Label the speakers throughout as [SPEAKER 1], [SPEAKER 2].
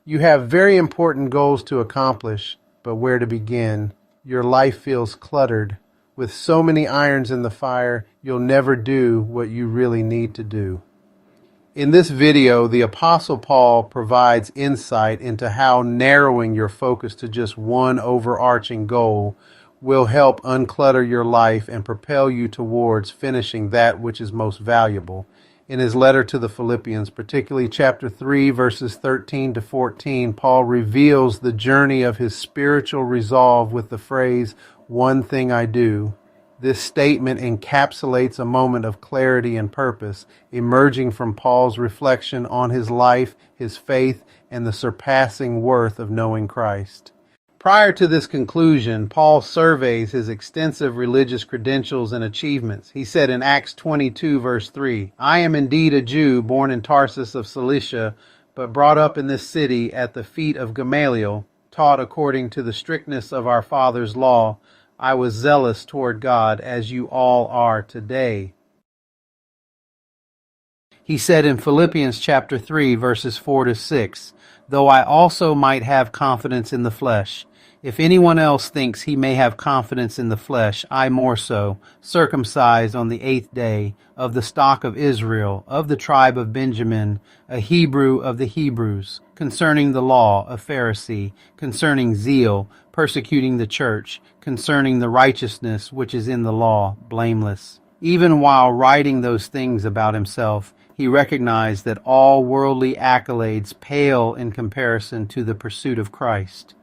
[SPEAKER 1] You have very important goals to accomplish, but where to begin? Your life feels cluttered. With so many irons in the fire, you'll never do what you really need to do. In this video, the Apostle Paul provides insight into how narrowing your focus to just one overarching goal will help unclutter your life and propel you towards finishing that which is most valuable. In his letter to the Philippians, particularly chapter 3, verses 13 to 14, Paul reveals the journey of his spiritual resolve with the phrase, "One thing I do." This statement encapsulates a moment of clarity and purpose, emerging from Paul's reflection on his life, his faith, and the surpassing worth of knowing Christ. Prior to this conclusion, Paul surveys his extensive religious credentials and achievements. He said in Acts 22, verse 3, "I am indeed a Jew, born in Tarsus of Cilicia, but brought up in this city at the feet of Gamaliel, taught according to the strictness of our father's law. I was zealous toward God, as you all are today." He said in Philippians chapter 3, verses 4 to 6, "Though I also might have confidence in the flesh. If anyone else thinks he may have confidence in the flesh, I more so, circumcised on the 8th day, of the stock of Israel, of the tribe of Benjamin, a Hebrew of the Hebrews, concerning the law, a Pharisee, concerning zeal, persecuting the church, concerning the righteousness which is in the law, blameless." Even while writing those things about himself, he recognized that all worldly accolades pale in comparison to the pursuit of Christ.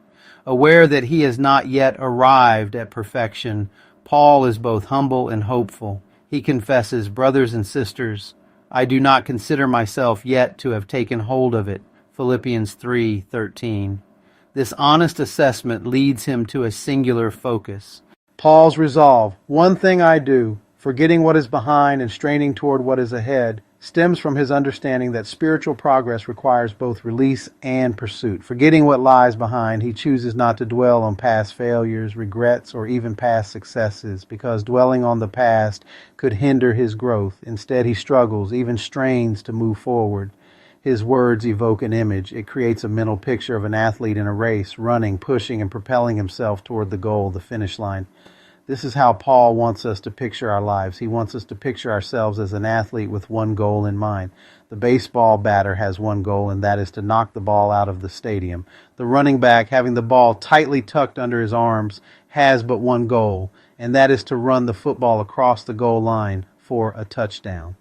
[SPEAKER 1] Aware that he has not yet arrived at perfection, Paul is both humble and hopeful. He confesses, "Brothers and sisters, I do not consider myself yet to have taken hold of it." Philippians 3:13. This honest assessment leads him to a singular focus. Paul's resolve, "One thing I do, forgetting what is behind and straining toward what is ahead," stems from his understanding that spiritual progress requires both release and pursuit. Forgetting what lies behind, he chooses not to dwell on past failures, regrets, or even past successes, because dwelling on the past could hinder his growth. Instead, he struggles, even strains to move forward. His words evoke an image. It creates a mental picture of an athlete in a race, running, pushing, and propelling himself toward the goal, the finish line. This is how Paul wants us to picture our lives. He wants us to picture ourselves as an athlete with one goal in mind. The baseball batter has one goal, and that is to knock the ball out of the stadium. The running back, having the ball tightly tucked under his arms, has but one goal, and that is to run the football across the goal line for a touchdown.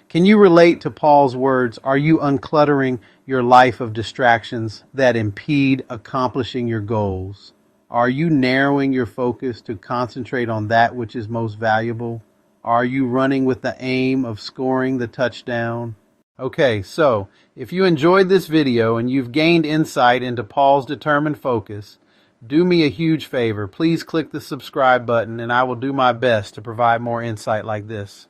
[SPEAKER 1] Can you relate to Paul's words? Are you uncluttering your life of distractions that impede accomplishing your goals? Are you narrowing your focus to concentrate on that which is most valuable? Are you running with the aim of scoring the touchdown? Okay, so if you enjoyed this video and you've gained insight into Paul's determined focus, do me a huge favor. Please click the subscribe button and I will do my best to provide more insight like this.